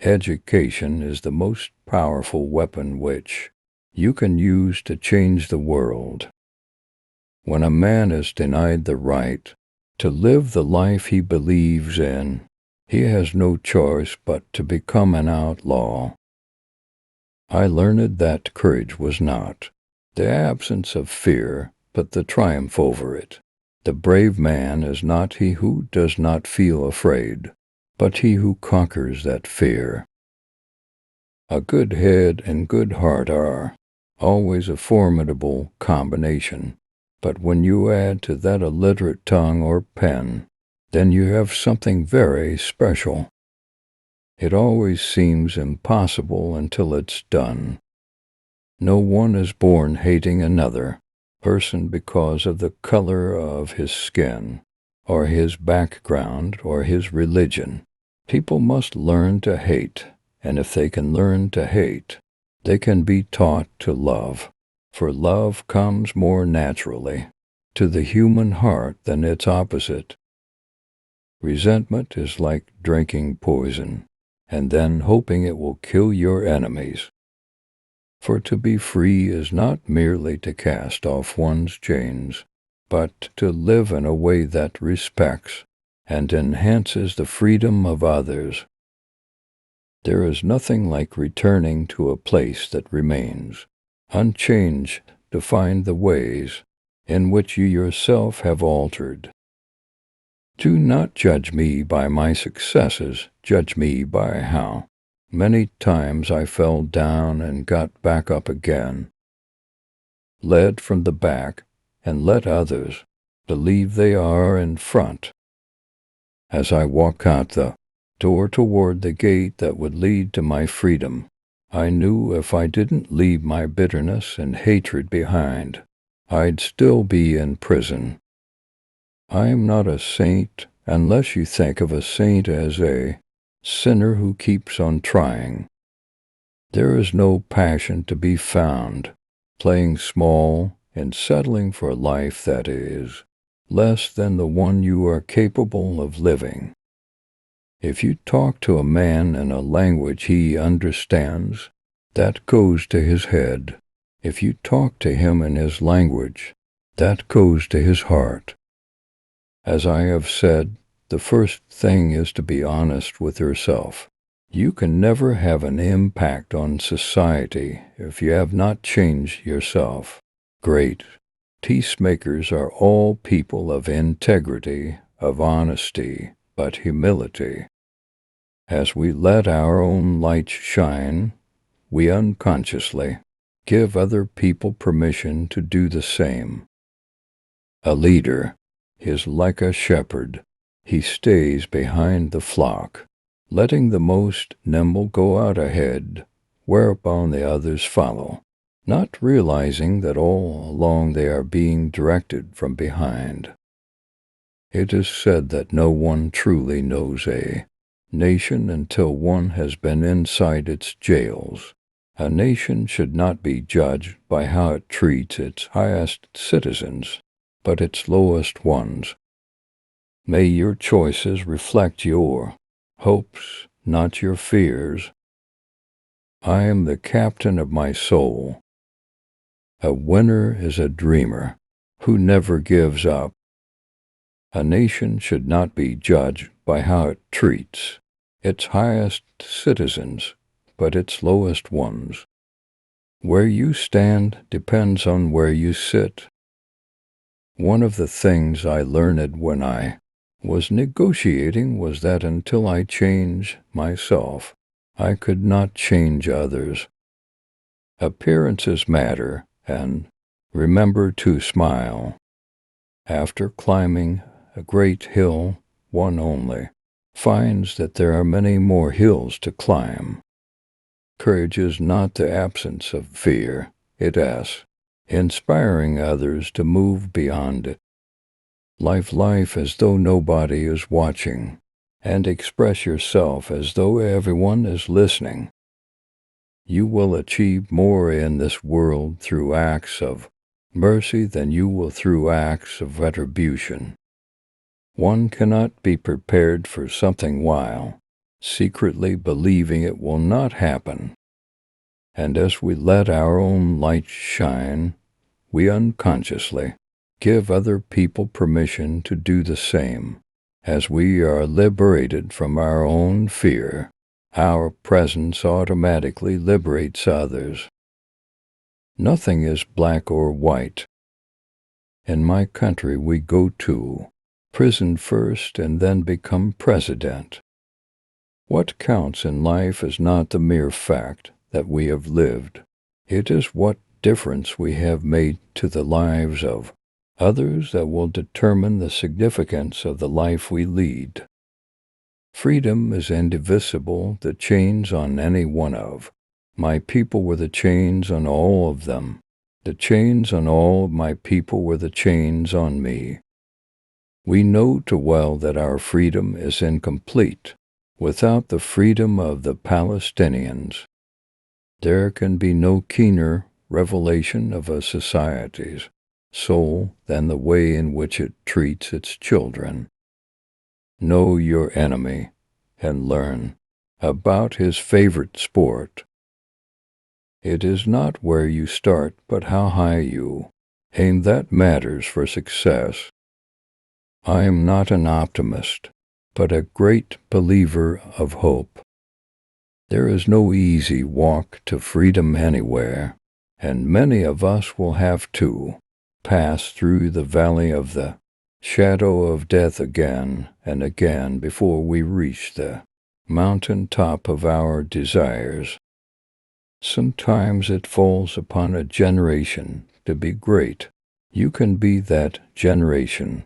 Education is the most powerful weapon which you can use to change the world. When a man is denied the right to live the life he believes in, he has no choice but to become an outlaw. I learned that courage was not the absence of fear, but the triumph over it. The brave man is not he who does not feel afraid, but he who conquers that fear. A good head and good heart are always a formidable combination, but when you add to that a literate tongue or pen, then you have something very special. It always seems impossible until it's done. No one is born hating another person because of the color of his skin, or his background, or his religion. People must learn to hate, and if they can learn to hate, they can be taught to love, for love comes more naturally to the human heart than its opposite. Resentment is like drinking poison, and then hoping it will kill your enemies. For to be free is not merely to cast off one's chains, but to live in a way that respects and enhances the freedom of others. There is nothing like returning to a place that remains unchanged to find the ways in which you yourself have altered. Do not judge me by my successes, judge me by how many times I fell down and got back up again, led from the back, and let others believe they are in front. As I walk out the door toward the gate that would lead to my freedom, I knew if I didn't leave my bitterness and hatred behind, I'd still be in prison. I am not a saint unless you think of a saint as a sinner who keeps on trying. There is no passion to be found playing small and settling for a life that is less than the one you are capable of living. If you talk to a man in a language he understands, that goes to his head. If you talk to him in his language, that goes to his heart. As I have said, the first thing is to be honest with yourself. You can never have an impact on society if you have not changed yourself. Great peacemakers are all people of integrity, of honesty, but humility. As we let our own light shine, we unconsciously give other people permission to do the same. A leader is like a shepherd. He stays behind the flock, letting the most nimble go out ahead, whereupon the others follow, not realizing that all along they are being directed from behind. It is said that no one truly knows a nation until one has been inside its jails. A nation should not be judged by how it treats its highest citizens, but its lowest ones. May your choices reflect your hopes, not your fears. I am the captain of my soul. A winner is a dreamer who never gives up. A nation should not be judged by how it treats its highest citizens, but its lowest ones. Where you stand depends on where you sit. One of the things I learned when I was negotiating was that until I change myself, I could not change others. Appearances matter, and remember to smile. After climbing a great hill, one only finds that there are many more hills to climb. Courage is not the absence of fear, it is inspiring others to move beyond it. Life as though nobody is watching, and express yourself as though everyone is listening. You will achieve more in this world through acts of mercy than you will through acts of retribution. One cannot be prepared for something while secretly believing it will not happen. And as we let our own light shine, we unconsciously give other people permission to do the same. As we are liberated from our own fear, our presence automatically liberates others. Nothing is black or white. In my country, we go to prison first and then become president. What counts in life is not the mere fact that we have lived. It is what difference we have made to the lives of others that will determine the significance of the life we lead. Freedom is indivisible. The chains on any one of my people were the chains on all of them. The chains on all of my people were the chains on me. We know too well that our freedom is incomplete without the freedom of the Palestinians. There can be no keener revelation of a society's soul than the way in which it treats its children. Know your enemy and learn about his favorite sport. It is not where you start, but how high you aim that matters for success. I am not an optimist, but a great believer of hope. There is no easy walk to freedom anywhere, and many of us will have to pass through the valley of the shadow of death again and again before we reach the mountain top of our desires. Sometimes it falls upon a generation to be great. You can be that generation.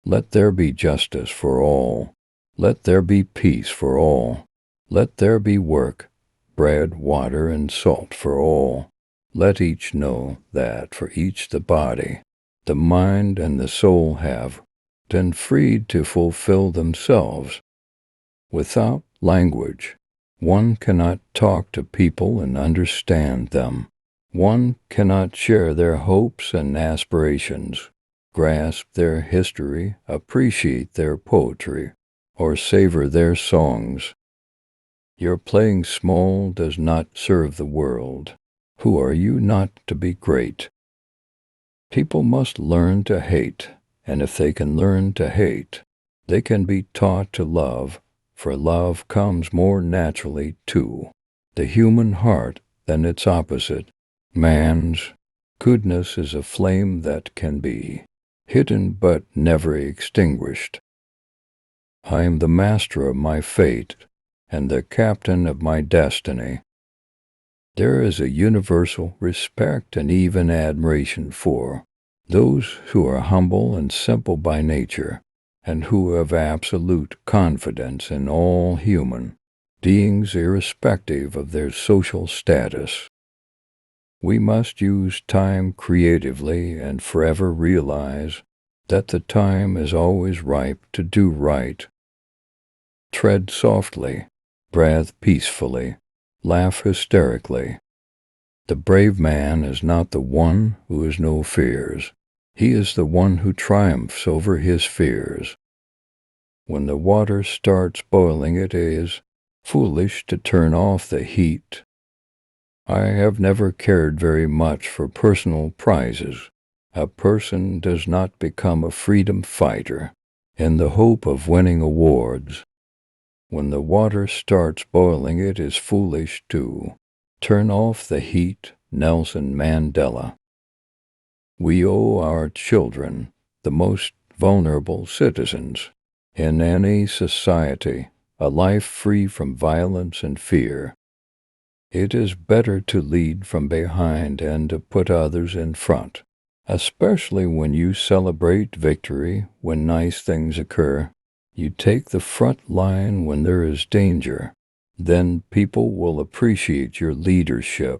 Let there be justice for all. Let there be peace for all. Let there be work, bread, water, and salt for all. Let each know that for each the body, the mind, and the soul have been freed to fulfill themselves. Without language, one cannot talk to people and understand them. One cannot share their hopes and aspirations, grasp their history, appreciate their poetry, or savor their songs. Your playing small does not serve the world. Who are you not to be great? People must learn to hate, and if they can learn to hate, they can be taught to love, for love comes more naturally to the human heart than its opposite. Man's goodness is a flame that can be hidden but never extinguished. I am the master of my fate and the captain of my destiny. There is a universal respect and even admiration for those who are humble and simple by nature, and who have absolute confidence in all human beings irrespective of their social status. We must use time creatively and forever realize that the time is always ripe to do right. Tread softly, breathe peacefully, laugh hysterically. The brave man is not the one who has no fears. He is the one who triumphs over his fears. When the water starts boiling, it is foolish to turn off the heat. I have never cared very much for personal prizes. A person does not become a freedom fighter in the hope of winning awards. When the water starts boiling, it is foolish to turn off the heat. Nelson Mandela. We owe our children, the most vulnerable citizens in any society, a life free from violence and fear. It is better to lead from behind and to put others in front, especially when you celebrate victory, when nice things occur. You take the front line when there is danger. Then people will appreciate your leadership.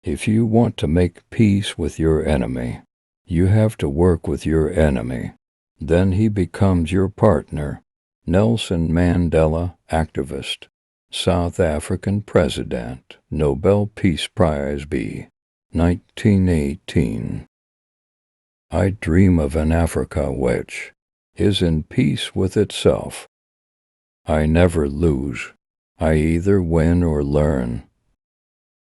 If you want to make peace with your enemy, you have to work with your enemy. Then he becomes your partner. Nelson Mandela, activist, South African president, Nobel Peace Prize B. 1918. I dream of an Africa which is in peace with itself. I never lose. I either win or learn.